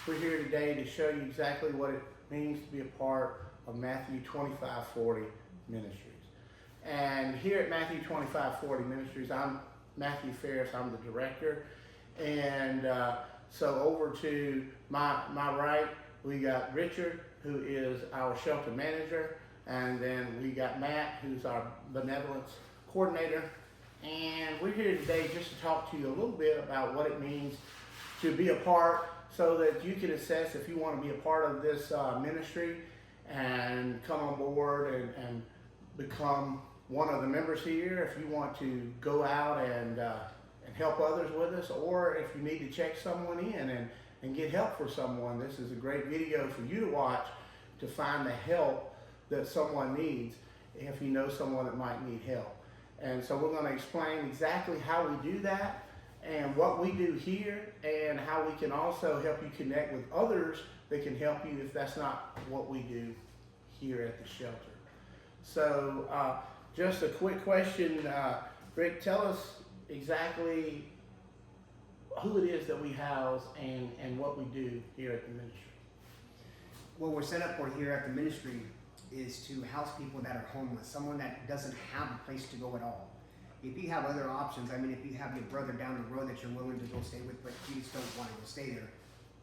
we're here today to show you exactly what it means to be a part of Matthew 2540 Ministries. And here at Matthew 2540 Ministries, I'm Matthew Ferris, I'm the director. And so over to my right, we got Richard, who is our shelter manager. And then we got Matt, who's our benevolence coordinator. And we're here today just to talk to you a little bit about what it means to be a part, so that you can assess if you want to be a part of this ministry and come on board and become one of the members here. If you want to go out and help others with us, or if you need to check someone in and get help for someone, this is a great video for you to watch to find the help that someone needs if you know someone that might need help. And so we're going to explain exactly how we do that and what we do here, and how we can also help you connect with others that can help you if that's not what we do here at the shelter. So just a quick question, Rick, tell us exactly who it is that we house and what we do here at the ministry. What we're set up for here at the ministry is to house people that are homeless, someone that doesn't have a place to go at all. If you have other options, I mean, if you have your brother down the road that you're willing to go stay with, but you just don't want to go stay there,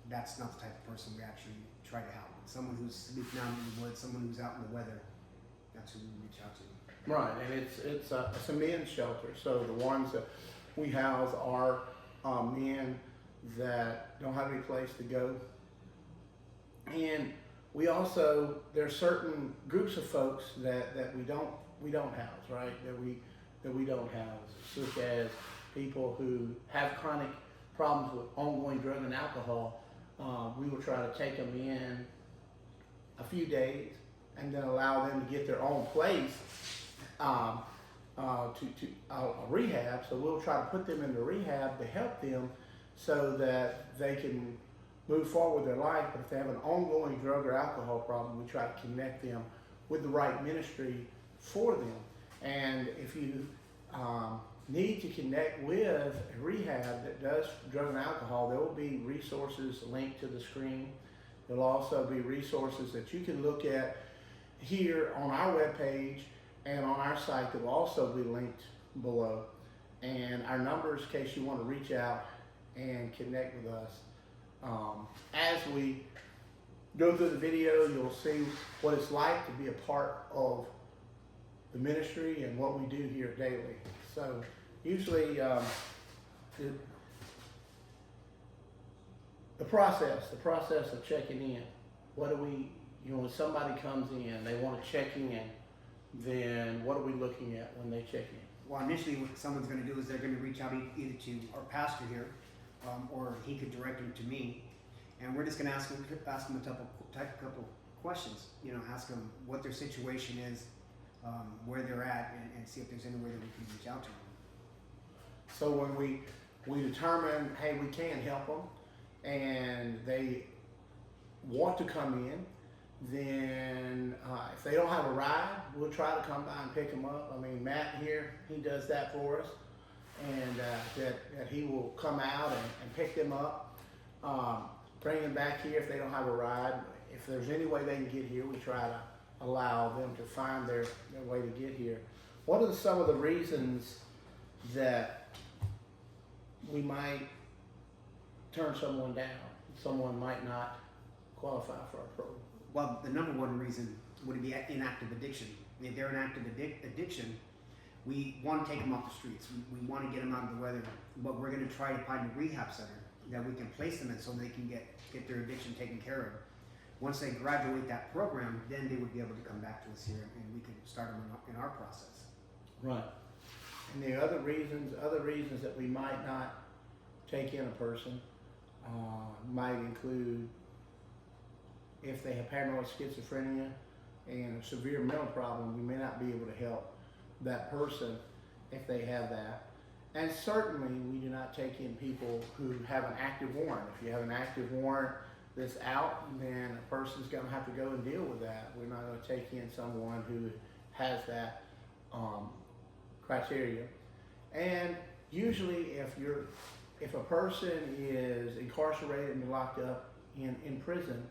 that's not the type of person we actually try to help. Someone who's sleeping out in the woods, someone who's out in the weather, that's who we reach out to. Right, and it's a men's shelter, so the ones that we house are men that don't have any place to go. And we also, there's certain groups of folks that we don't house, right? That we don't house, such as people who have chronic problems with ongoing drug and alcohol. We will try to take them in a few days and then allow them to get their own place to rehab. So we'll try to put them into rehab to help them so that they can move forward with their life. But if they have an ongoing drug or alcohol problem, we try to connect them with the right ministry for them. And if you need to connect with a rehab that does drug and alcohol, there will be resources linked to the screen. There'll also be resources that you can look at here on our webpage and on our site that will also be linked below. And our numbers, in case you want to reach out and connect with us. As we go through the video, you'll see what it's like to be a part of the ministry and what we do here daily. So usually the process of checking in, what do we, when somebody comes in, they want to check in, then what are we looking at when they check in? Well, initially what someone's going to do is they're going to reach out either to our pastor here, or he could direct them to me, and we're just going to ask them a couple questions. You know, ask them what their situation is, where they're at, and see if there's any way that we can reach out to them. So when we determine, hey, we can help them, and they want to come in, then if they don't have a ride, we'll try to come by and pick them up. I mean, Matt here, he does that for us, and that he will come out and pick them up, bring them back here if they don't have a ride. If there's any way they can get here, we try to allow them to find their way to get here. What are some of the reasons that we might turn someone down? Someone might not qualify for our program. Well, the number one reason would be inactive addiction. If they're in active addiction, we want to take them off the streets. We want to get them out of the weather, but we're going to try to find a rehab center that we can place them in so they can get their addiction taken care of. Once they graduate that program, then they would be able to come back to us here, and we can start them in our process. Right. And the other reasons that we might not take in a person might include if they have paranoid schizophrenia and a severe mental problem, we may not be able to help that person if they have that. And certainly we do not take in people who have an active warrant. If you have an active warrant that's out, then a person's going to have to go and deal with that. We're not going to take in someone who has that criteria. And usually if a person is incarcerated and locked up, in prison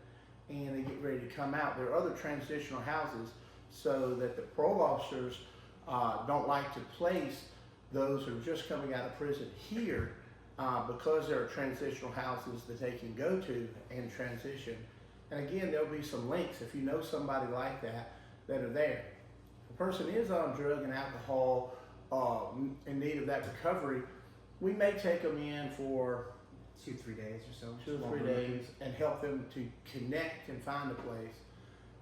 and they get ready to come out. There are other transitional houses so that the parole officers don't like to place those who are just coming out of prison here because there are transitional houses that they can go to and transition. And again, there'll be some links if you know somebody like that that are there. If a person is on drug and alcohol in need of that recovery, we may take them in for 2-3 days or so. 2 or 3 days and help them to connect and find a place.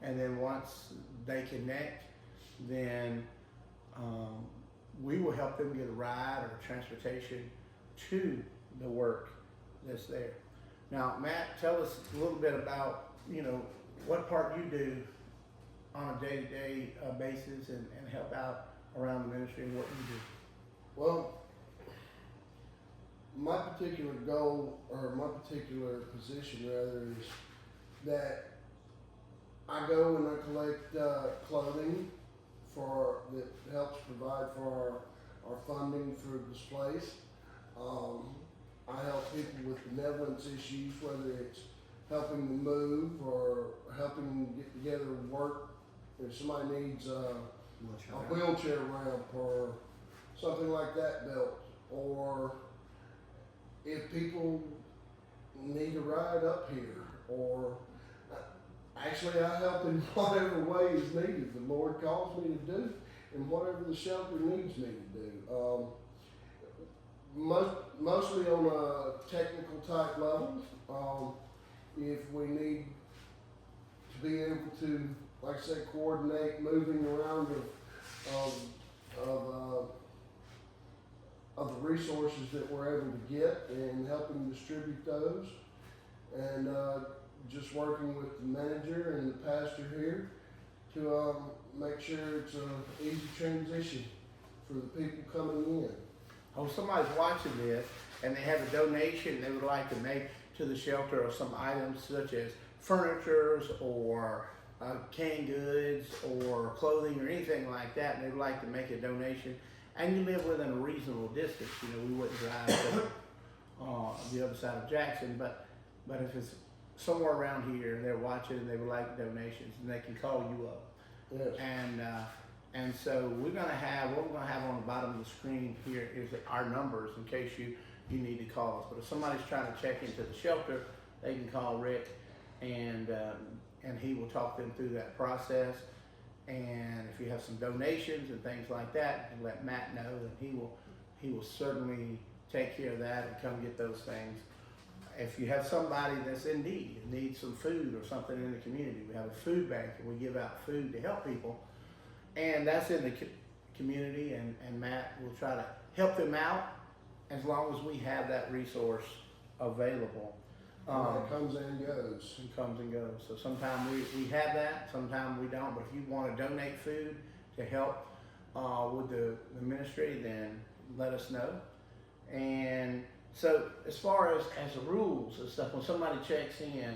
And then once they connect, then we will help them get a ride or transportation to the work that's there. Now, Matt, tell us a little bit about, what part you do on a day-to-day basis and help out around the ministry and what you do. Well, my particular goal, or my particular position rather, is that I go and I collect clothing that helps provide for our funding for this place. I help people with benevolence issues, whether it's helping them move or helping them get together and work. If somebody needs a wheelchair ramp or something like that built, or if people need a ride up here, or actually I help in whatever way is needed. The Lord calls me to do, and whatever the shelter needs me to do. Mostly on a technical type level. If we need to be able to, like I said, coordinate moving around of the resources that we're able to get and helping distribute those, and just working with the manager and the pastor here to make sure it's an easy transition for the people coming in. Oh, somebody's watching this and they have a donation they would like to make to the shelter of some items such as furniture or canned goods or clothing or anything like that, and they'd like to make a donation, and you live within a reasonable distance. We wouldn't drive to the other side of Jackson, but if it's somewhere around here, they're watching and they would like donations, and they can call you up. Yes. And so what we're gonna have on the bottom of the screen here is our numbers in case you need to call us. But if somebody's trying to check into the shelter, they can call Rick, and he will talk them through that process. And if you have some donations and things like that, you can let Matt know, and he will certainly take care of that and come get those things. If you have somebody that's in need, needs some food or something in the community, we have a food bank and we give out food to help people. And that's in the community, and Matt will try to help them out as long as we have that resource available. It comes and goes. It comes and goes. So sometimes we have that, sometimes we don't. But if you want to donate food to help with the ministry, then let us know. And so as far as the rules and stuff, when somebody checks in,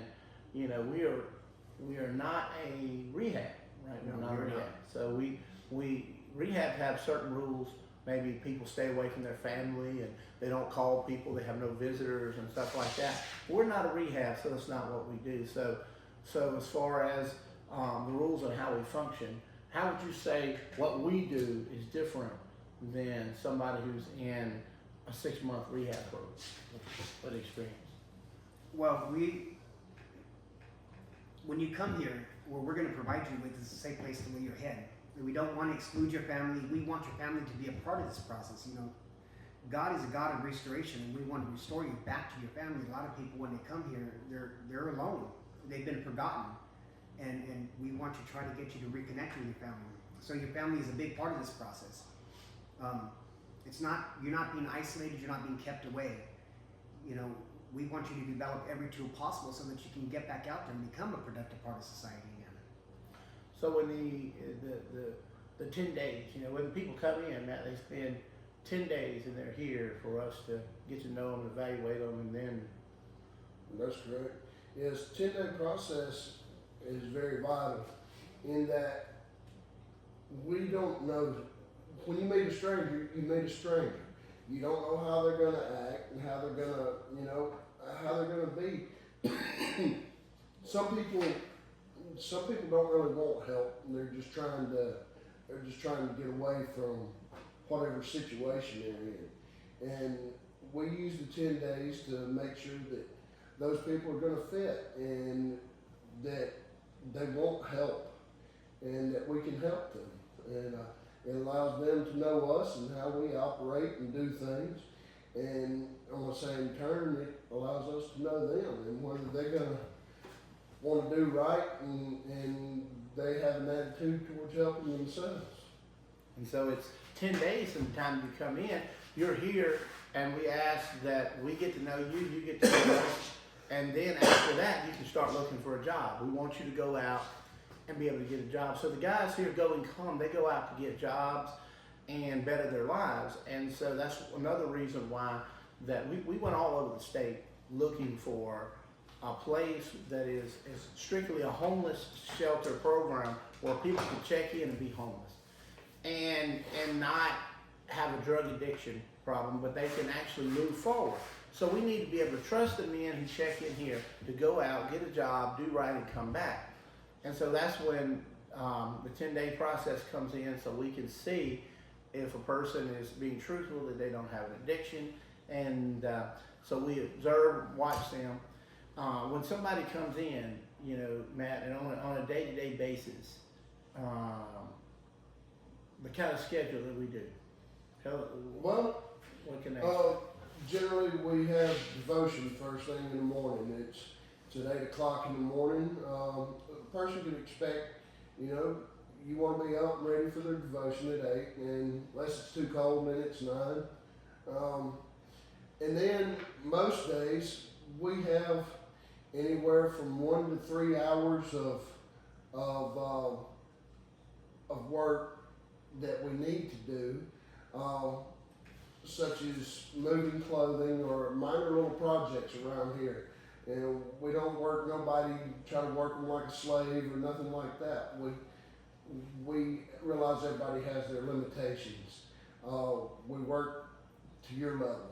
we are not a rehab. Right, No, we're not we're rehab. not. So we rehab have certain rules. Maybe people stay away from their family and they don't call people. They have no visitors and stuff like that. We're not a rehab, so that's not what we do. So as far as the rules on how we function, how would you say what we do is different than somebody who's in a 6-month rehab program? What experience? Well, when you come here, what we're going to provide you with is a safe place to lay your head. We don't want to exclude your family. We want your family to be a part of this process. God is a God of restoration, and we want to restore you back to your family. A lot of people, when they come here, they're alone. They've been forgotten, and we want to try to get you to reconnect with your family. So your family is a big part of this process. You're not being isolated. You're not being kept away. We want you to develop every tool possible so that you can get back out there and become a productive part of society again. So when the 10 days, when the people come in, Matt, they spend 10 days and they're here for us to get to know them, evaluate them, and then. That's correct. Yes, 10-day process is very vital in that we don't know. When you meet a stranger, you meet a stranger. You don't know how they're going to act and how they're going to, how they're going to be some people don't really want help, and they're just trying to get away from whatever situation they're in. And we use the 10 days to make sure that those people are going to fit and that they want help and that we can help them. And it allows them to know us and how we operate and do things. And on the same turn, it allows us to know them and whether they're going to want to do right and they have an attitude towards helping themselves. And so it's 10 days from the time you come in, you're here, and we ask that we get to know you, you get to know us, and then after that, you can start looking for a job. We want you to go out and be able to get a job. So the guys here go and come, they go out to get jobs and better their lives. And so that's another reason why that we went all over the state looking for a place that is strictly a homeless shelter program where people can check in and be homeless and not have a drug addiction problem, but they can actually move forward. So we need to be able to trust the men who check in here to go out, get a job, do right, and come back. And so that's when the 10-day process comes in, so we can see if a person is being truthful, that they don't have an addiction. And so we observe, watch them. When somebody comes in, you know, Matt, and on a day-to-day basis, the kind of schedule that we do. Well, What can they? Generally we have devotion first thing in the morning. It's at 8 o'clock in the morning. A person can expect, you know, you want to be up and ready for their devotion at 8, and unless it's too cold, then it's 9. And then most days we have anywhere from 1 to 3 hours of work that we need to do, such as moving clothing or minor little projects around here. And we don't work nobody, try to work them like a slave or nothing like that. We realize everybody has their limitations. We work to your level.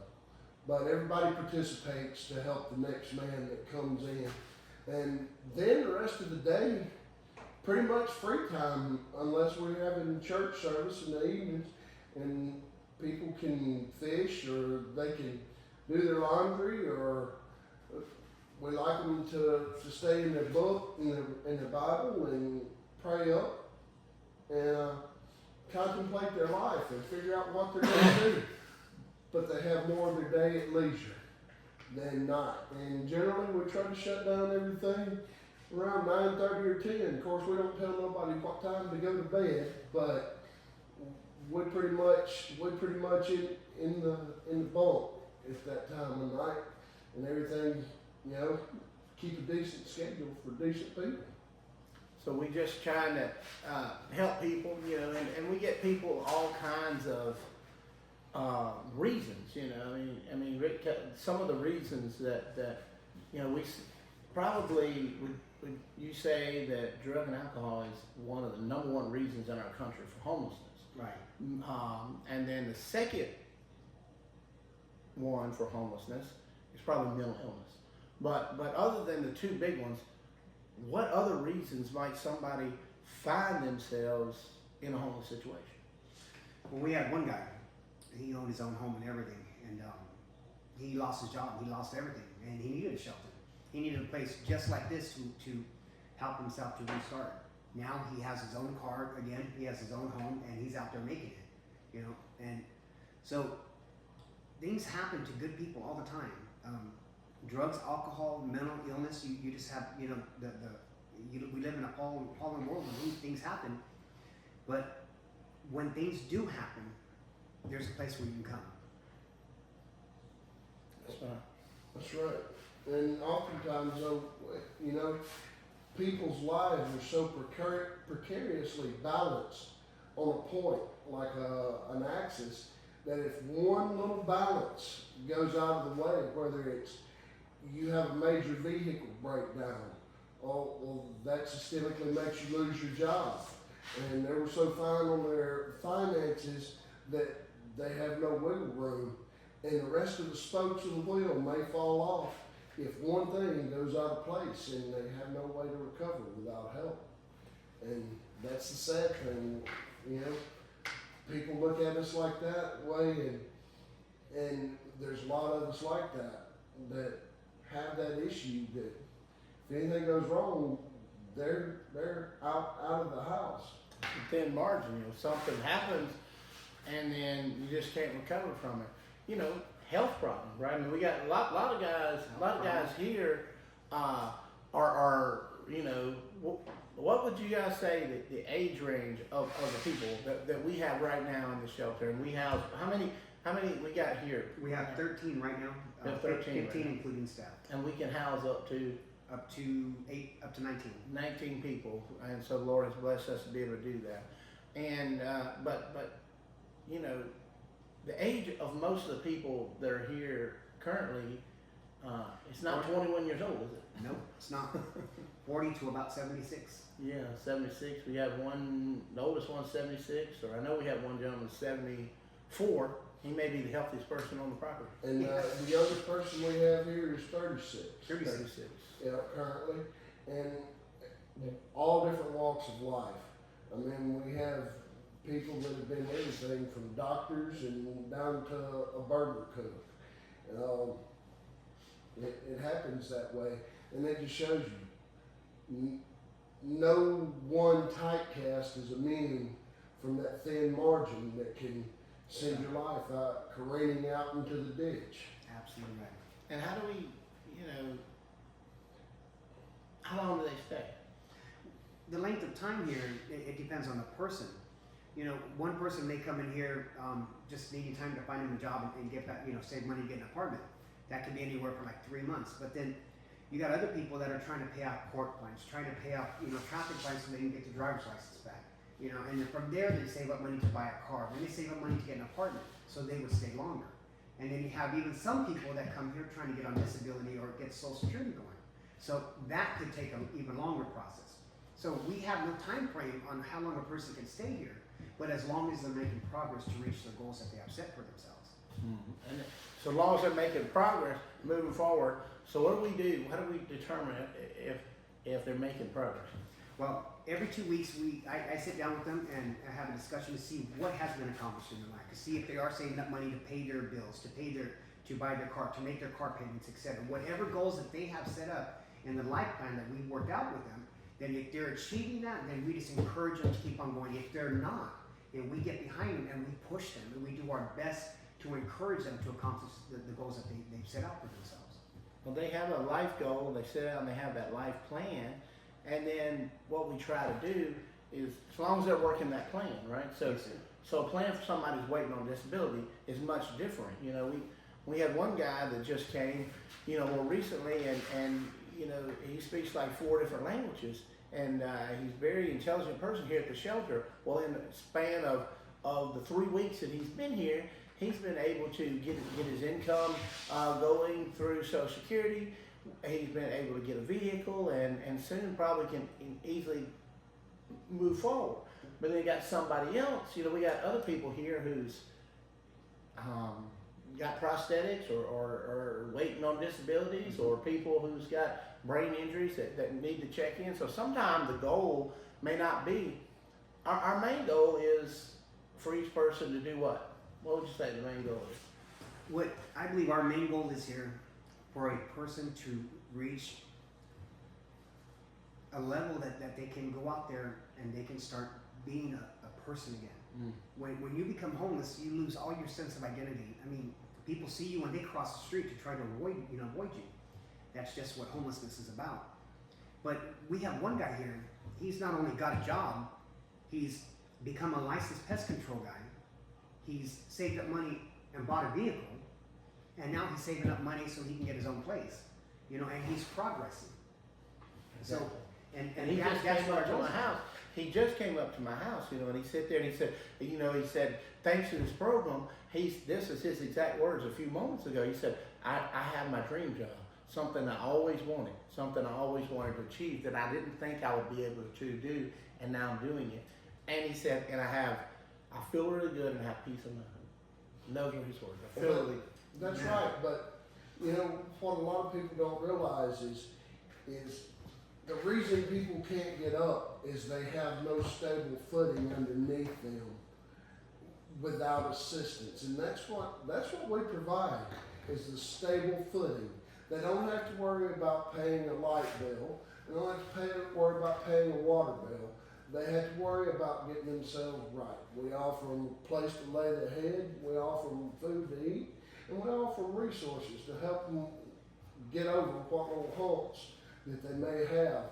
But everybody participates to help the next man that comes in. And then the rest of the day, pretty much free time, unless we're having church service in the evenings, and people can fish or they can do their laundry, or we like them to stay in their book, in their Bible, and pray up and contemplate their life and figure out what they're going to do. But they have more of their day at leisure than not. And generally we try to shut down everything around 9:30 or 10. Of course, we don't tell nobody what time to go to bed, but we're pretty much in the bunk at that time of night, and everything, you know, keep a decent schedule for decent people. So we just trying to help people, you know, and we get people all kinds of reasons, you know. I mean, Rick, some of the reasons that you know, we probably would you say that drug and alcohol is one of the number one reasons in our country for homelessness. Right. And then the second one for homelessness is probably mental illness. But other than the two big ones, what other reasons might somebody find themselves in a homeless situation? Well, we had one guy. He owned his own home and everything, and he lost his job. He lost everything, and he needed a shelter. He needed a place just like this to help himself to restart. Now he has his own car again. He has his own home, and he's out there making it. You know, and so things happen to good people all the time. Drugs, alcohol, mental illness. You just have, you know, we live in a fallen world where things happen. But when things do happen, there's a place where you can come. That's right. That's right. And oftentimes, though, you know, people's lives are so precariously balanced on a point, like an axis, that if one little balance goes out of the way, whether it's you have a major vehicle breakdown, well, that systemically makes you lose your job. And they were so fine on their finances that they have no wiggle room, and the rest of the spokes of the wheel may fall off. if one thing goes out of place and they have no way to recover without help. And that's the sad thing, you know. People look at us like that way, and there's a lot of us like that have that issue that if anything goes wrong, they're out of the house. Thin margin, you know, something happens and then you just can't recover from it. You know, health problems, right? I mean, we got a lot of guys here are you know, what would you guys say that the age range of the people that we have right now in the shelter? And we have how many we got here? We have 13 right now. We have 13 15 right including staff. And we can house up to 19 people, and so the Lord has blessed us to be able to do that. And but you know, the age of most of the people that are here currently, it's not 21 years old, is it? No, it's not. 40 to about 76. Yeah, 76. We have one, the oldest one's 76, or I know we have one gentleman 74. He may be the healthiest person on the property. And the youngest person we have here is 36. 36. Yeah, currently, and all different walks of life. I mean, we have people that have been everything from doctors and down to a burger cook. It happens that way, and it just shows you no one typecast is immune from that thin margin that can send your life out careening out into the ditch. Absolutely right. And how do we, you know, how long do they stay? The length of time here, it depends on the person. You know, one person may come in here just needing time to find him a job and get back, you know, save money to get an apartment. That could be anywhere from like 3 months. But then you got other people that are trying to pay out court fines, trying to pay out, you know, traffic fines so they can get their driver's license back. You know, and then from there they save up money to buy a car. Then they save up money to get an apartment, so they would stay longer. And then you have even some people that come here trying to get on disability or get Social Security going. So that could take an even longer process. So we have no time frame on how long a person can stay here, but as long as they're making progress to reach the goals that they have set for themselves. Mm-hmm. And so long as they're making progress, moving forward. So what do we do? How do we determine if they're making progress? Well, every 2 weeks I sit down with them and I have a discussion to see what has been accomplished in their life, to see if they are saving up money to pay their bills, to buy their car, to make their car payments, etc. Whatever goals that they have set up in the life plan that we worked out with them, then if they're achieving that, then we just encourage them to keep on going. If they're not, then we get behind them and we push them and we do our best to encourage them to accomplish the goals that they've set out for themselves. Well, they have a life goal, they sit down and they have that life plan, and then what we try to do is, as long as they're working that plan, right? So, Yes, sir. so a plan for somebody who's waiting on disability is much different. You know, we had one guy that just came, you know, more recently, and you know, he speaks like 4 different languages, and he's a very intelligent person here at the shelter. Well, in the span of the 3 weeks that he's been here, he's been able to get his income going through Social Security. He's been able to get a vehicle, and soon probably can easily move forward. But then you got somebody else. You know, we got other people here who's got prosthetics or waiting on disabilities, or people who's got brain injuries that need to check in. So sometimes the goal may not be, our main goal is for each person to do what? What would you say the main goal is? What I believe our main goal is here for a person to reach a level that they can go out there and they can start being a person again. When you become homeless, you lose all your sense of identity. I mean, people see you when they cross the street to try to avoid you. That's just what homelessness is about. But we have one guy here. He's not only got a job, he's become a licensed pest control guy. He's saved up money and bought a vehicle, and now he's saving up money so he can get his own place. You know, and he's progressing. So, and he just that's came what up to our goal my is. house. He just came up to my house, you know, and he sat there and he said, you know, he said, thanks to this program, this is his exact words a few moments ago. He said, I have my dream job, something I always wanted to achieve that I didn't think I would be able to do, and now I'm doing it. And he said, and I feel really good and I have peace of mind. And those were his words. I feel really That's Yeah. right, but you know, what a lot of people don't realize is the reason people can't get up is they have no stable footing underneath them without assistance. And that's what we provide, is the stable footing. They don't have to worry about paying a light bill. They don't have to worry about paying a water bill. They have to worry about getting themselves right. We offer them a place to lay their head. We offer them food to eat. And we offer them resources to help them get over what little haunts that they may have.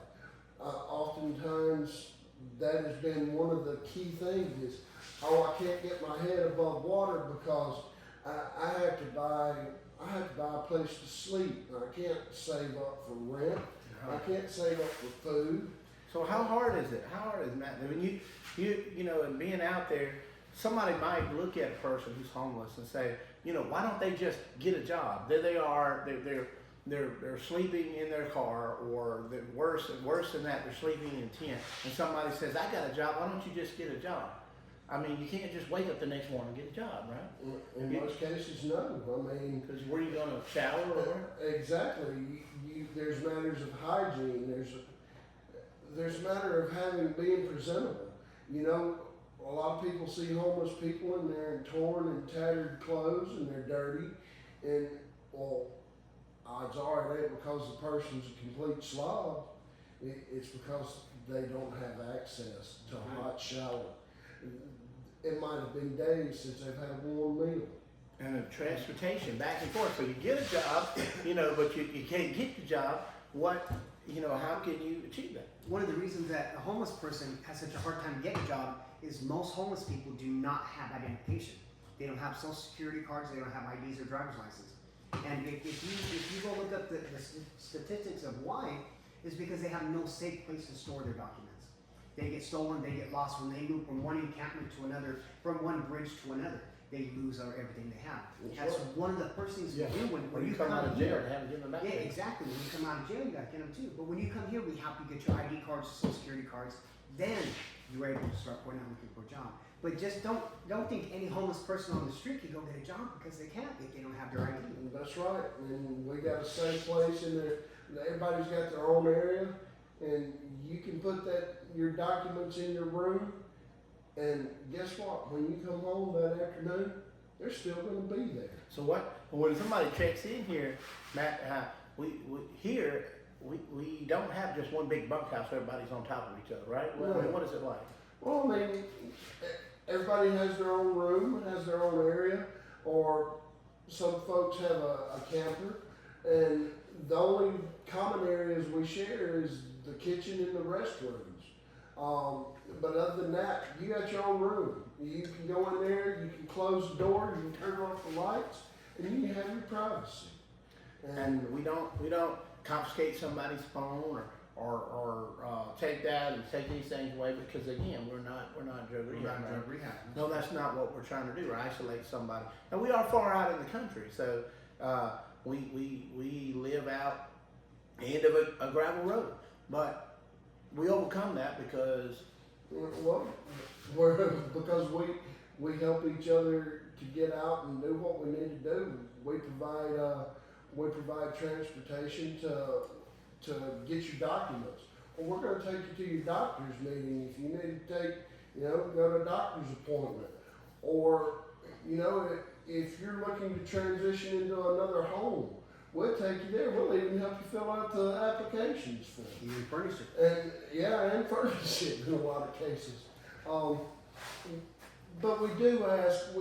Oftentimes, that has been one of the key things is, oh, I can't get my head above water because I have to buy a place to sleep. I can't save up for rent. I can't save up for food. So how hard is it? How hard is it, Matt? I mean, you know, and being out there, somebody might look at a person who's homeless and say, you know, why don't they just get a job? There they are. They're sleeping in their car, or worse than that, they're sleeping in a tent. And somebody says, I got a job. Why don't you just get a job? I mean, you can't just wake up the next morning and get a job, right? In most cases, no. I mean, because where are you going to shower or? Exactly. There's matters of hygiene. There's a matter of being presentable. You know, a lot of people see homeless people and they're in torn and tattered clothes and they're dirty, and well, odds are it ain't because the person's a complete slob. It's because they don't have access to a hot shower. It might have been days since they've had a warm meal. And the transportation back and forth. So you get a job, you know, but you can't get the job. How can you achieve that? One of the reasons that a homeless person has such a hard time getting a job is most homeless people do not have identification. They don't have social security cards, they don't have IDs or driver's license. And if you go look up the statistics of why, is because they have no safe place to store their documents. They get stolen, they get lost when they move from one encampment to another, from one bridge to another. They lose everything they have. That's one of the first things we do when you come out of jail. They haven't given them back. Yeah, exactly. When you come out of jail, you got to get them too. But when you come here, we help you get your ID cards, social security cards. Then you're able to start going out looking for a job. But just don't think any homeless person on the street can go get a job, because they can't if they don't have their ID. That's right. And we got a safe place in there. Everybody's got their own area, and you can put your documents in your room. And guess what? When you come home that afternoon, they're still going to be there. So when somebody checks in here, Matt, we don't have just one big bunkhouse. Everybody's on top of each other, right? Well, I mean, what is it like? Well, I mean, everybody has their own room, has their own area, or some folks have a camper, and the only common areas we share is the kitchen and the restrooms. But other than that, you got your own room. You can go in there, you can close the door, you can turn off the lights, and you have your privacy. And we don't confiscate somebody's phone or take that and take these things away, because again, we're not drug rehab. No, that's not what we're trying to do. Or isolate somebody. And we are far out in the country, so we live out the end of a gravel road, but we overcome that because because we help each other to get out and do what we need to do. We provide transportation to get your documents. Well, we're going to take you to your doctor's meeting if you need to go to a doctor's appointment, or if you're looking to transition into another home. We'll take you there. We'll even help you fill out the applications for it. Even furnish it. And furnish it in a lot of cases. But we do ask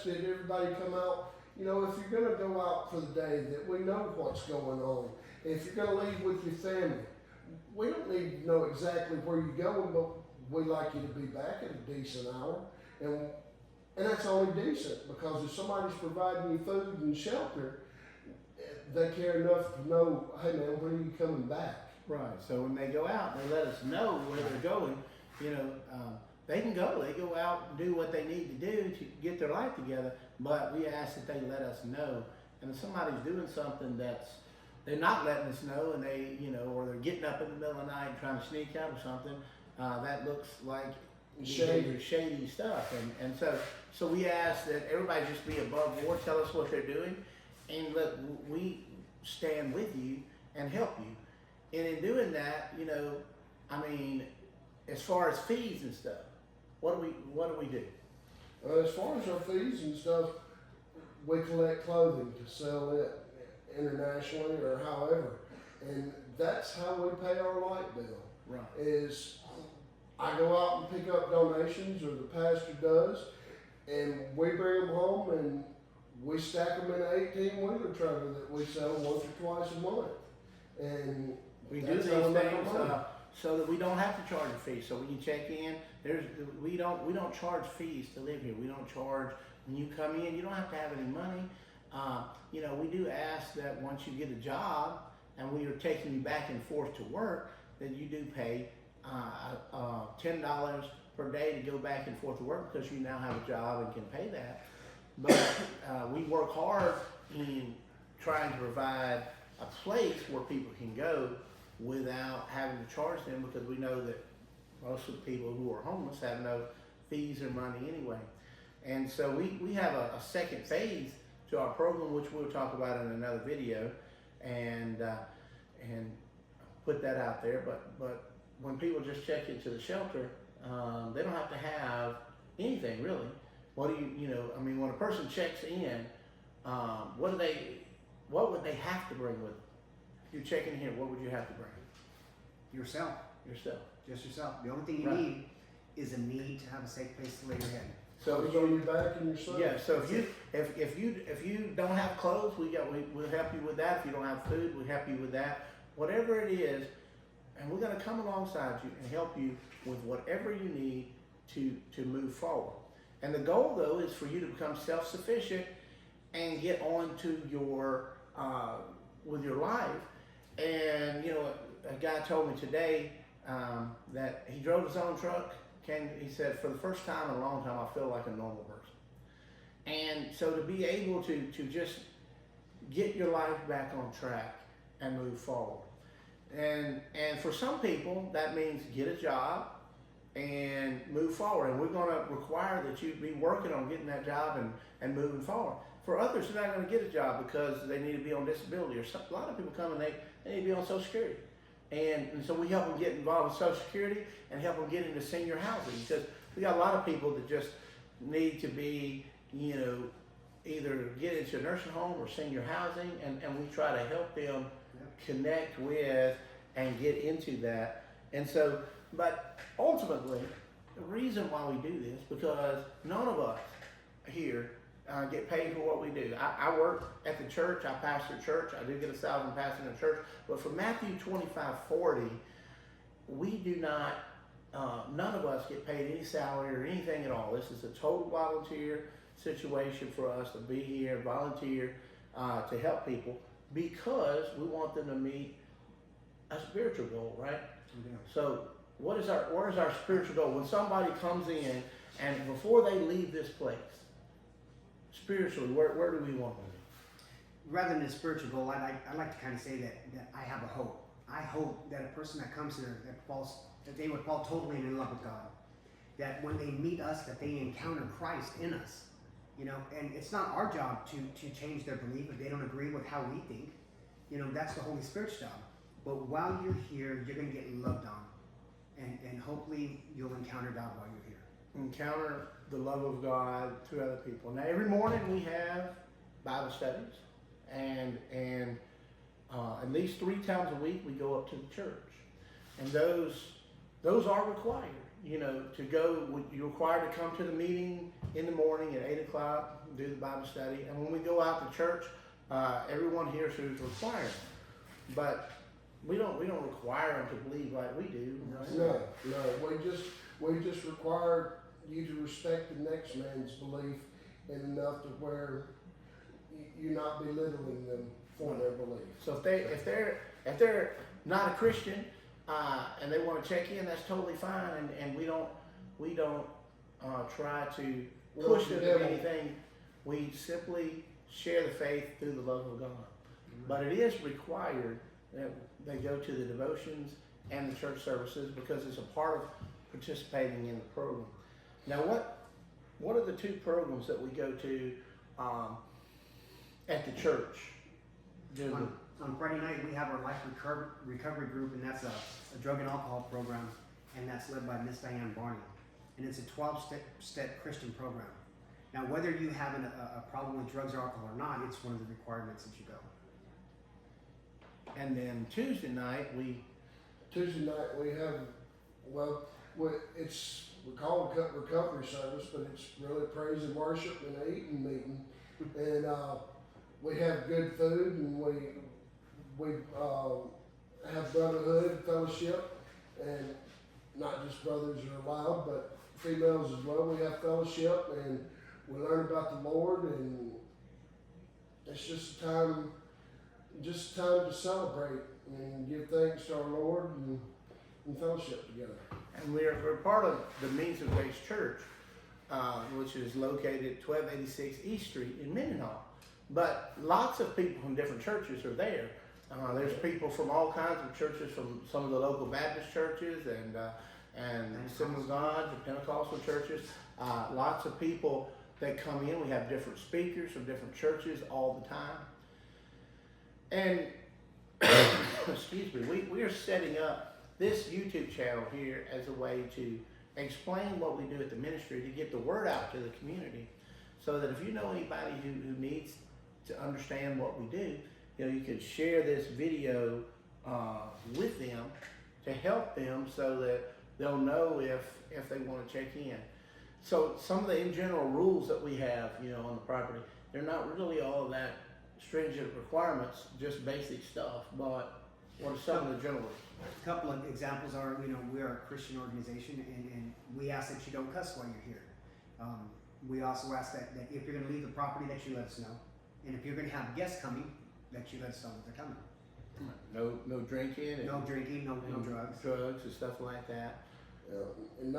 that everybody come out. If you're going to go out for the day, that we know what's going on. If you're going to leave with your family, we don't need to know exactly where you're going, but we like you to be back at a decent hour. And that's only decent, because if somebody's providing you food and shelter, they care enough to know, hey man, when are you coming back? Right. So when they go out, they let us know where they're going. They can go. They go out and do what they need to do to get their life together. But we ask that they let us know. And if somebody's doing something they're not letting us know, and or they're getting up in the middle of the night and trying to sneak out or something, that looks like shady stuff. And so we ask that everybody just be above board, tell us what they're doing. and let we stand with you and help you. And in doing that, you know, I mean, as far as fees and stuff, what do we do? As far as our fees and stuff, we collect clothing to sell it internationally or however, and that's how we pay our light bill. Right. Is I go out and pick up donations, or the pastor does, and we bring them home and we stack them in an 18-wheeler trailer that we sell once or twice a month. And We do that's these how we make our things money. so that we don't have to charge a fee. So when you check in, we don't charge fees to live here. We don't charge when you come in. You don't have to have any money. You know, we do ask that once you get a job and we are taking you back and forth to work, that you do pay $10 per day to go back and forth to work because you now have a job and can pay that. But we work hard in trying to provide a place where people can go without having to charge them, because we know that most of the people who are homeless have no fees or money anyway. And so we have a second phase to our program, which we'll talk about in another video, and put that out there. But when people just check into the shelter, they don't have to have anything really. What do you know? I mean, when a person checks in, what would they have to bring with them? If you're checking here, what would you have to bring? Yourself. Yourself. Just yourself. The only thing you Right. need is a need to have a safe place to lay your head. So Clothes on your back and your son. yeah. So if you don't have clothes, we'll help you with that. If you don't have food, we'll help you with that. Whatever it is, and we're going to come alongside you and help you with whatever you need to move forward. And the goal, though, is for you to become self-sufficient and get on to your with your life. And you know, a guy told me today that he drove his own truck. He said, for the first time in a long time, I feel like a normal person. And so to be able to just get your life back on track and move forward. And for some people, that means get a job and move forward. And we're going to require that you be working on getting that job and moving forward. For others, they're not going to get a job because they need to be on disability. Or a lot of people come and they need to be on Social Security. And so we help them get involved in Social Security and help them get into senior housing, because we got a lot of people that just need to be, you know, either get into a nursing home or senior housing, and we try to help them connect with and get into that. And so, but ultimately, the reason why we do this, because none of us here get paid for what we do. I work at the church, I pastor church, I do get a salary from pastoring a church, but for Matthew 25:40, we do not, none of us get paid any salary or anything at all. This is a total volunteer situation for us to be here, volunteer to help people, because we want them to meet a spiritual goal, right? Yeah. So where is our spiritual goal? When somebody comes in and before they leave this place, spiritually, where do we want them? Rather than a spiritual goal, I like to kind of say that I have a hope. I hope that a person that comes here that they would fall totally in love with God. That when they meet us, that they encounter Christ in us. You know, and it's not our job to change their belief if they don't agree with how we think. You know, that's the Holy Spirit's job. But while you're here, you're going to get loved on. And hopefully you'll encounter God while you're here. Encounter the love of God through other people. Now, every morning we have Bible studies, and at least 3 times a week we go up to the church, and those are required. You know, to go. You're required to come to the meeting in the morning at 8 o'clock, do the Bible study, and when we go out to church, everyone here is required. But we don't require them to believe like we do. No. We just require you to respect the next man's belief enough to where you're not belittling them for their belief. So if they're not a Christian and they want to check in, that's totally fine. And we don't try to push them to anything. We simply share the faith through the love of God. But it is required that they go to the devotions and the church services, because it's a part of participating in the program. Now, what are the 2 programs that we go to at the church. Doing On Friday night, we have our life recovery group, and that's a drug and alcohol program, and that's led by Miss Diane Barney. And it's a 12-step Christian program. Now, whether you have a problem with drugs or alcohol or not, it's one of the requirements that you go. and then Tuesday night we have, well, we call it recovery service, but it's really praise and worship and an eating meeting. And we have good food, and we have brotherhood, fellowship, and not just brothers are allowed, but females as well. We have fellowship, and we learn about the Lord, and it's just a time to celebrate and give thanks to our Lord and fellowship together. And we're part of the Means of Grace Church, which is located at 1286 East Street in Mendenhall. But lots of people from different churches are there. There's people from all kinds of churches, from some of the local Baptist churches and Assembly of God, the Pentecostal churches. Lots of people that come in. We have different speakers from different churches all the time. And excuse me, we are setting up this YouTube channel here as a way to explain what we do at the ministry, to get the word out to the community, so that if you know anybody who needs to understand what we do, you could share this video with them to help them, so that they'll know if they want to check in. So some of the in general rules that we have, on the property, they're not really all that stringent requirements, just basic stuff. But what are some of the general rules? A couple of examples are, we are a Christian organization, and we ask that you don't cuss while you're here. We also ask that if you're going to leave the property, that you let us know. And if you're going to have guests coming, that you let us know that they're coming. No drinking. No drinking, no drugs. Drugs and stuff like that. And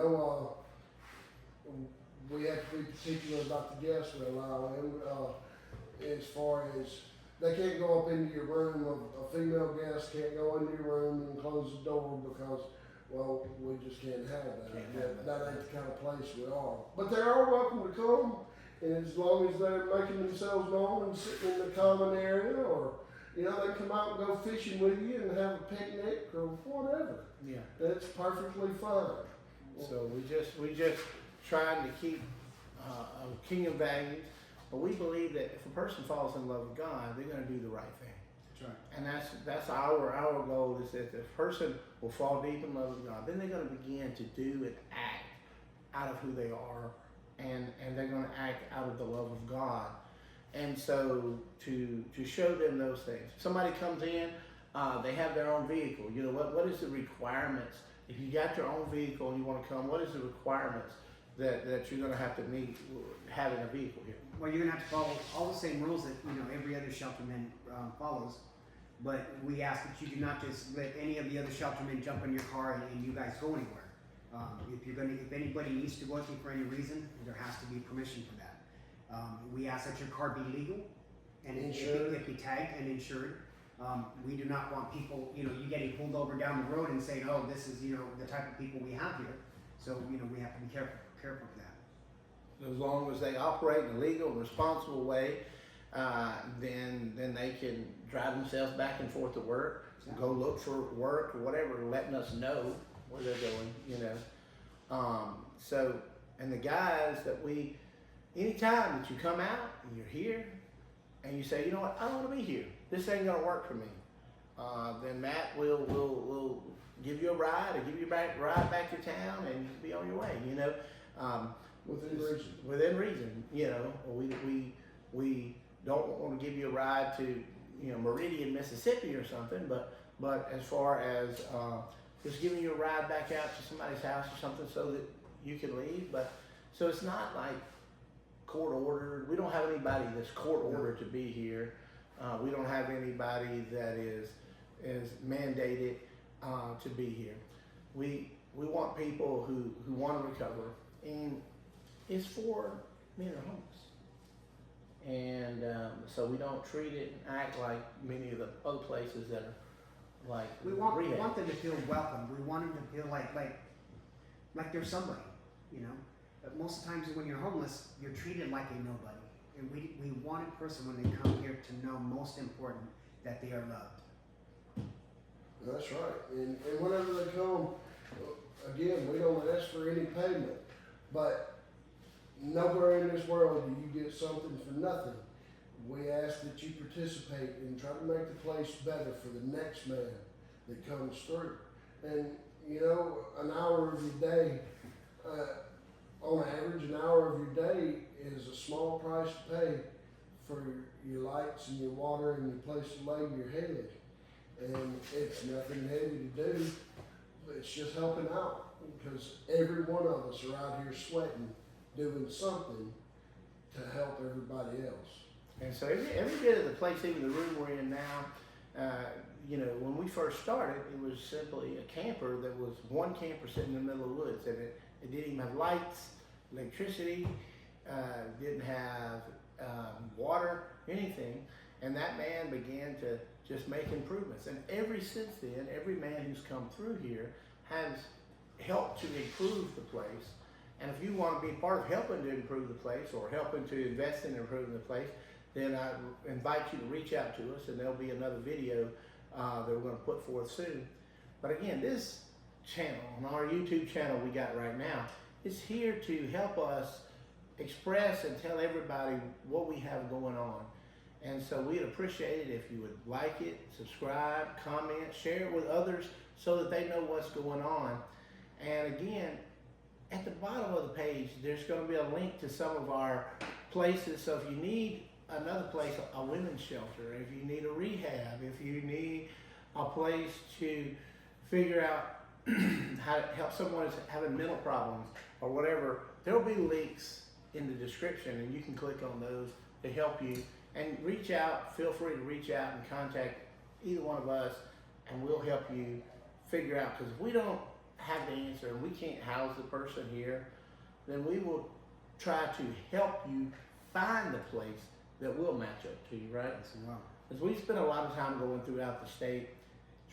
we have to be particular about the guests we allow in, as far as they can't go up into your room. A female guest can't go into your room and close the door, because, well, we just can't have that. That ain't the kind of place we are. But they are welcome to come, and as long as they're making themselves known and sitting in the common area, or they come out and go fishing with you and have a picnic or whatever. Yeah. That's perfectly fine. So we just trying to keep a kingdom values, but we believe that if a person falls in love with God, they're going to do the right thing. That's right. And that's our goal, is that the person will fall deep in love with God. Then they're going to begin to do and act out of who they are, and they're going to act out of the love of God. And so to show them those things. If somebody comes in, they have their own vehicle. What is the requirements? If you got your own vehicle and you want to come, what is the requirements that you're going to have to meet having a vehicle here? Well, you're going to have to follow all the same rules that every other shelterman follows. But we ask that you do not just let any of the other sheltermen jump in your car and you guys go anywhere. If anybody needs to go with you for any reason, there has to be permission for that. We ask that your car be legal and it be tagged and insured. We do not want people, you getting pulled over down the road and saying, oh, this is, the type of people we have here. So, we have to be careful of that. As long as they operate in a legal and responsible way, then they can drive themselves back and forth to work, go look for work or whatever, letting us know where they're going, and the guys that anytime that you come out and you're here and you say, I don't want to be here, this ain't gonna work for me, then Matt will give you a ride or give you ride back to town, and you can be on your way, within reason. We don't want to give you a ride to Meridian, Mississippi or something, but as far as just giving you a ride back out to somebody's house or something so that you can leave. But so it's not like court ordered. We don't have anybody that's court ordered to be here. We don't have anybody that is mandated to be here. We want people who want to recover, and it's for men or homeless. And so we don't treat it and act like many of the other places that are like we want them to feel welcome. We want them to feel like they're somebody, But most of the times when you're homeless, you're treated like a nobody. And we want a person when they come here to know, most important, that they are loved. That's right. And whenever they come, again, we don't ask for any payment, but nowhere in this world do you get something for nothing. We ask that you participate and try to make the place better for the next man that comes through. And, you know, an hour of your day, on average, an hour of your day is a small price to pay for your lights and your water and your place to lay your head. And it's nothing heavy to do. It's just helping out, because every one of us are out here sweating, doing something to help everybody else. And so every bit of the place, even the room we're in now, you know, when we first started, it was simply a camper that was one camper sitting in the middle of the woods, and it didn't even have lights, electricity, didn't have water, anything. And that man began to just make improvements. And since then, every man who's come through here has helped to improve the place. And if you want to be part of helping to improve the place, or helping to invest in improving the place, then I invite you to reach out to us, and there'll be another video that we're going to put forth soon. But again, this channel, on our YouTube channel we got right now, is here to help us express and tell everybody what we have going on. And so we'd appreciate it if you would like it, subscribe, comment, share it with others so that they know what's going on. And again, at the bottom of the page, there's going to be a link to some of our places. So if you need another place, a women's shelter, if you need a rehab, if you need a place to figure out how to help someone who's having mental problems or whatever, there'll be links in the description, and you can click on those to help you. And reach out, feel free to reach out and contact either one of us, and we'll help you figure out. Because if we don't have the answer and we can't house the person here, then we will try to help you find the place that will match up to you, right? Because we spend a lot of time going throughout the state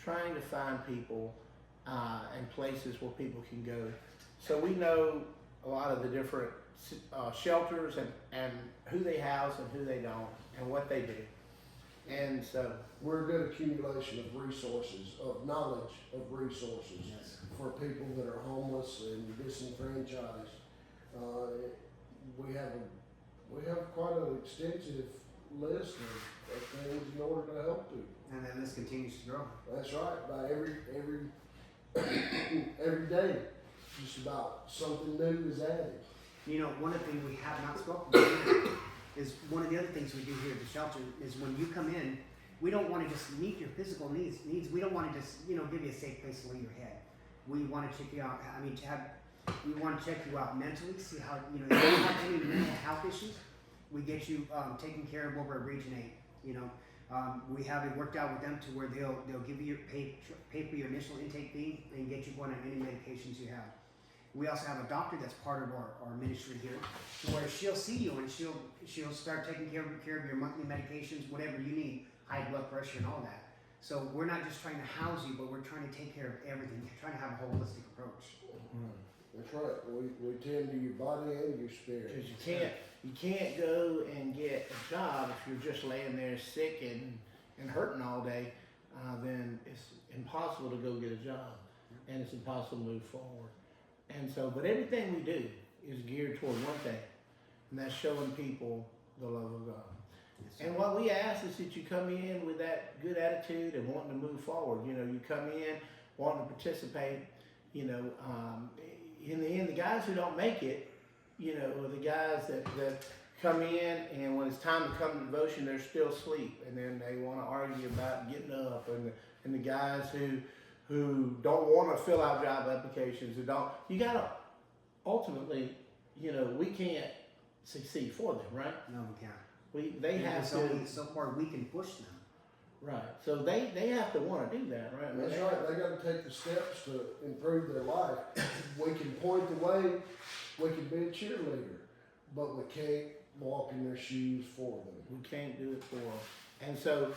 trying to find people and places where people can go. So we know a lot of the different shelters and who they house and who they don't, and what they do. And so we're a good accumulation of resources, of knowledge of resources, Yes. for people that are homeless and disenfranchised. We have quite an extensive list of things in order to help to. And that list continues to grow. That's right. By every day, just about something new is added. You know, one of the things we have not spoken about is one of the other things we do here at the shelter is when you come in, we don't want to just meet your physical needs. We don't want to just, you know, give you a safe place to lay your head. We want to check you out. I mean, we want to check you out mentally, see how, you know, if you have any mental health issues, we get you taken care of over at Region 8. You know, we have it worked out with them to where they'll give you pay for your initial intake fee and get you going on any medications you have. We also have a doctor that's part of our ministry here, where she'll see you and she'll start taking care of your monthly medications, whatever you need, high blood pressure and all that. So we're not just trying to house you, but we're trying to take care of everything. We're trying to have a holistic approach. That's right. We tend to your body and your spirit. because you can't go and get a job if you're just laying there sick and hurting all day. Then it's impossible to go get a job, and it's impossible to move forward. And so, but everything we do is geared toward one thing, and that's showing people the love of God. And what we ask is that you come in with that good attitude and wanting to move forward. You know, you come in wanting to participate. You know, in the end, the guys who don't make it, you know, are the guys that come in, and when it's time to come to devotion, they're still asleep, and then they want to argue about getting up, and the guys who don't want to fill out job applications, you gotta, ultimately, you know, we can't succeed for them, right? No, we can't. They have to, so far we can push them. right, so they have to want to do that, right? I mean, That's right. They got to take the steps to improve their life. We can point the way, we can be a cheerleader, but we can't walk in their shoes for them. We can't do it for them. And so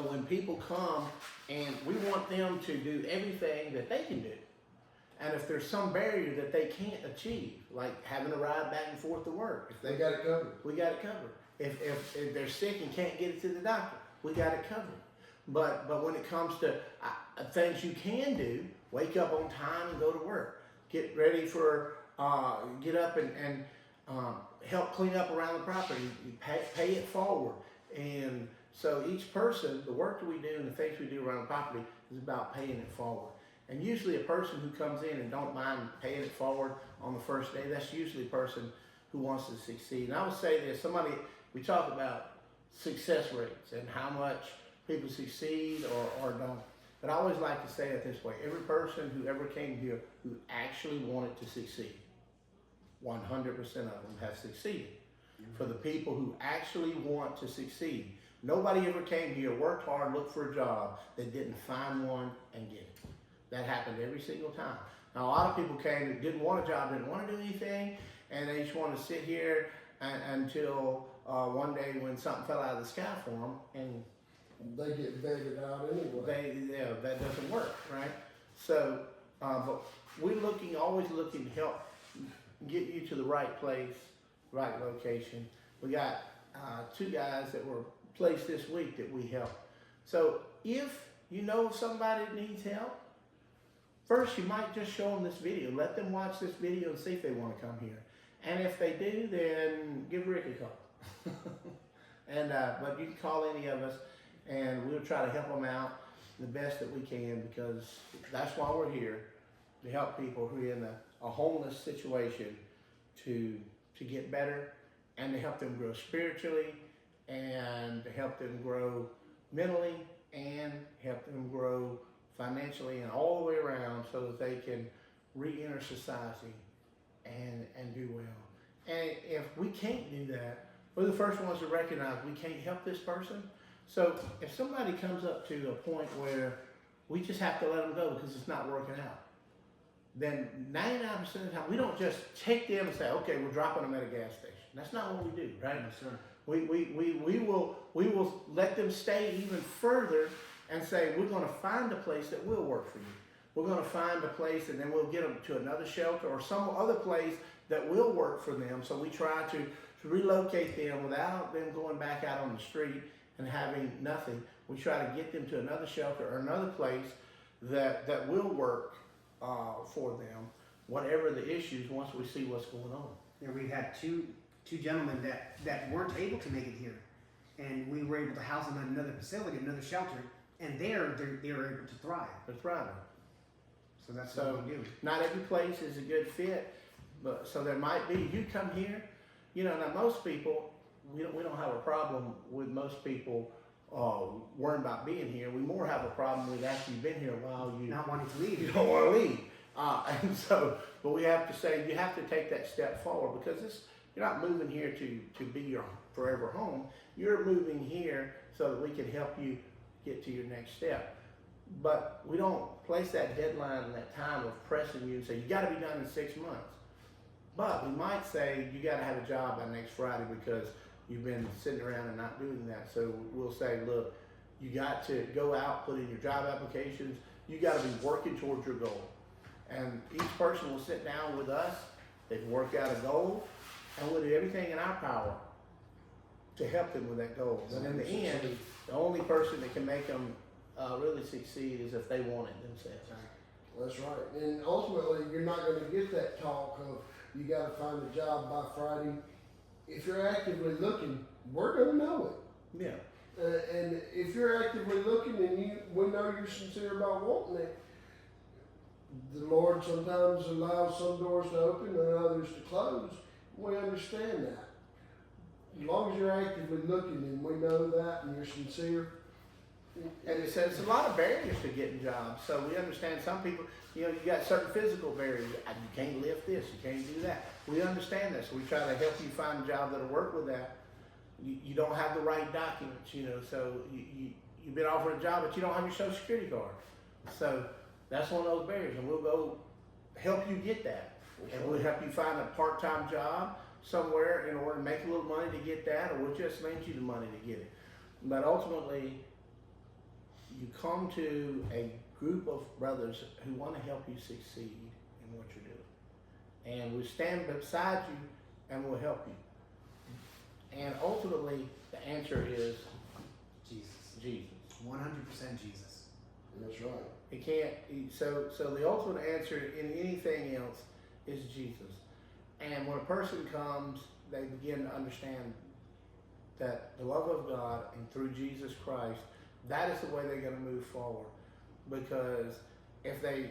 when people come, and we want them to do everything that they can do. And if there's some barrier that they can't achieve, like having to ride back and forth to work, They got it covered. we got it covered. If they're sick and can't get it to the doctor, we got it covered. But when it comes to things you can do, wake up on time and go to work. Get ready for, get up and help clean up around the property. You pay it forward. And so each person, the work that we do and the things we do around the property is about paying it forward. And usually a person who comes in and don't mind paying it forward on the first day, that's usually a person who wants to succeed. And I would say this, we talk about success rates and how much people succeed or don't. But I always like to say it this way, every person who ever came here who actually wanted to succeed, 100% of them have succeeded. For the people who actually want to succeed, nobody ever came here, worked hard, looked for a job, that didn't find one and get it. That happened every single time. Now, a lot of people came that didn't want a job, didn't want to do anything, and they just want to sit here until one day when something fell out of the sky for them, and They get vetted out anyway. that doesn't work, right? So, but we're always looking to help get you to the right place, right location. We got 2 guys that were placed this week that we help. So if you know somebody that needs help, first you might just show them this video. Let them watch this video and see if they want to come here. And if they do, then give Rick a call. And but you can call any of us, and we'll try to help them out the best that we can, because that's why we're here, to help people who are in a homeless situation to get better, and to help them grow spiritually, and to help them grow mentally, and help them grow financially and all the way around, so that they can re-enter society and do well. And if we can't do that, we're the first ones to recognize we can't help this person. So if somebody comes up to a point where we just have to let them go because it's not working out, then 99% of the time we don't just take them and say, okay, we're dropping them at a gas station. That's not what we do, right? Yes, sir. We will let them stay even further and say, we're going to find a place that will work for you. We're going to find a place, and then we'll get them to another shelter or some other place that will work for them. So we try to relocate them without them going back out on the street and having nothing. We try to get them to another shelter or another place that will work for them, whatever the issues, once we see what's going on. Yeah, we've had two gentlemen that weren't able to make it here, and we were able to house them at another facility, another shelter, and they were able to thrive. They're thriving. So that's So what we do. not every place is a good fit, but so there might be. You come here, now most people, we don't have a problem with most people worrying about being here. We more have a problem with after you've been here a while, you Not wanting to leave. you don't want to leave. And so, but we have to say, you have to take that step forward, because you're not moving here to be your forever home. You're moving here so that we can help you get to your next step. But we don't place that deadline and that time of pressing you and say, you got to be done in 6 months. But we might say, you got to have a job by next Friday because you've been sitting around and not doing that. So we'll say, look, you got to go out, put in your job applications. You got to be working towards your goal. And each person will sit down with us. They can work out a goal, and we'll do everything in our power to help them with that goal. But in the end, the only person that can make them really succeed is if they want it themselves. That's right. And ultimately, you're not going to get that talk of you got to find a job by Friday. If you're actively looking, we're going to know it. Yeah. And if you're actively looking and we know you're sincere about wanting it, the Lord sometimes allows some doors to open and others to close. We understand that. As long as you're actively looking and we know that and you're sincere. And it says a lot of barriers to getting jobs. So we understand some people, you got certain physical barriers. You can't lift this, you can't do that. We understand that, so we try to help you find a job that'll work with that. You don't have the right documents, so you've been offered a job, but you don't have your Social Security card. So that's one of those barriers, and we'll go help you get that. And we'll help you find a part-time job somewhere in order to make a little money to get that, or we'll just lend you the money to get it. But ultimately, you come to a group of brothers who want to help you succeed in what you're doing. And we stand beside you and we'll help you. And ultimately, the answer is Jesus. Jesus. 100% Jesus. That's right. It can't. So the ultimate answer in anything else is Jesus. And when a person comes, they begin to understand that the love of God and through Jesus Christ, that is the way they're going to move forward. Because if they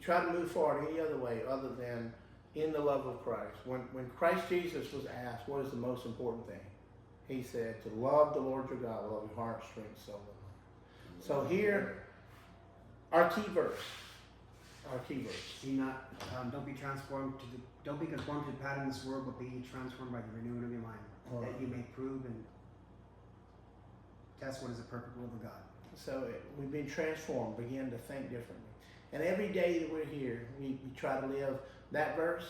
try to move forward any other way other than in the love of Christ, when Christ Jesus was asked, what is the most important thing? He said, to love the Lord your God with all your heart, strength, soul, and mind. So here, our key verse. Do not, don't be conformed to the pattern of this world, but be transformed by the renewing of your mind, that you may prove and test what is the perfect will of God. So we've been transformed, begin to think differently. And every day that we're here, we try to live that verse,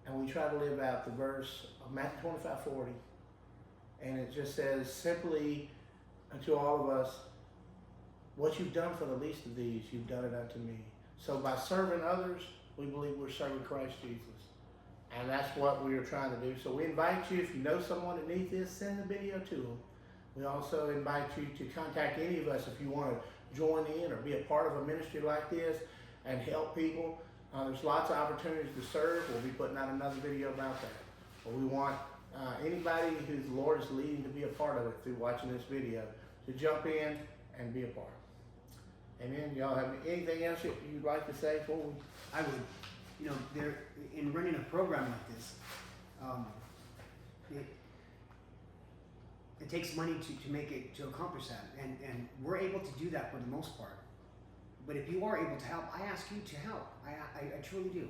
and we try to live out the verse of Matthew 25:40. And it just says simply to all of us, what you've done for the least of these, you've done it unto me. So by serving others, we believe we're serving Christ Jesus. And that's what we are trying to do. So we invite you, if you know someone that needs this, send the video to them. We also invite you to contact any of us if you want to join in or be a part of a ministry like this and help people. There's lots of opportunities to serve. We'll be putting out another video about that. But we want anybody who the Lord is leading to be a part of it through watching this video to jump in and be a part. Amen. Y'all have anything else you'd like to say before we? I would, there in running a program like this, it takes money to accomplish that, and we're able to do that for the most part. But if you are able to help, I ask you to help. I truly do.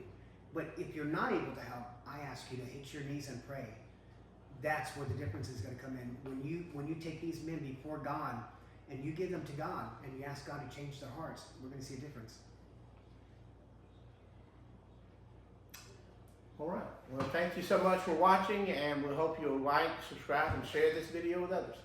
But if you're not able to help, I ask you to hit your knees and pray. That's where the difference is going to come in. When you take these men before God and you give them to God and you ask God to change their hearts, we're going to see a difference. All right. Well, thank you so much for watching, and we hope you'll like, subscribe, and share this video with others.